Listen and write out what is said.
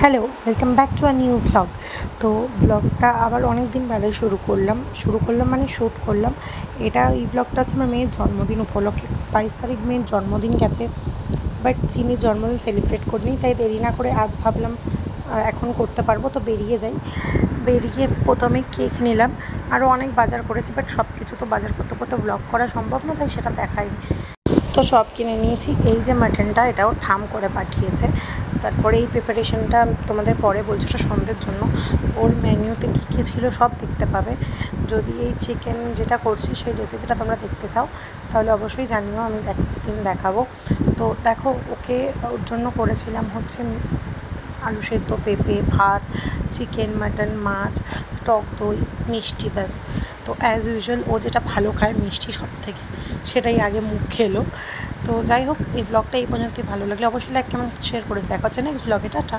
Hello, welcome back to a new vlog. তো ভ্লগটা আবার অনেক দিন বাদে শুরু করলাম মানে শ্যুট করলাম। এই ভ্লগটা হচ্ছে আমার মেয়ের জন্মদিন উপলক্ষে। 22 তারিখ মেয়ের জন্মদিন গেছে, বাট চিনির জন্মদিন সেলিব্রেট করিনি, তাই দেরি না করে আজ ভাবলাম এখন করতে পারবো। তো বেরিয়ে প্রথমে কেক নিলাম, আরও অনেক বাজার করেছি, বাট সব কিছু তো বাজার করতে করতে ভ্লগ করা সম্ভব না, তাই সেটা দেখাইনি। তো সব কিনে নিয়েছি। এই যে মাটনটা, এটাও ঠাম করে পাঠিয়েছে। তারপরে এই প্রিপারেশনটা তোমাদের পরে বলছি, ওটা সন্ধ্যের জন্য। ওর মেনুতে কী কী ছিল সব দেখতে পাবে। যদি এই চিকেন যেটা করছি সেই রেসিপিটা তোমরা দেখতে চাও তাহলে অবশ্যই জানিও, আমি একদিন দেখাবো। তো দেখো, ওর জন্য করেছিলাম হচ্ছে আলু সেদ্ধ, পেঁপে, ভাত, চিকেন, মাটন, মাছ, টক দই, মিষ্টি, ব্যাস। তো অ্যাজ ইউজুয়াল ও যেটা ভালো খায় মিষ্টি সব থেকে, সেটাই আগে মুখ খেলো। তো যাই হোক, এই ভ্লগটা এই পর্যন্তই। ভালো লাগলে অবশ্যই লাইক, কমেন্ট, শেয়ার করে দেখা হচ্ছে নেক্সট ভ্লগে। টাটা।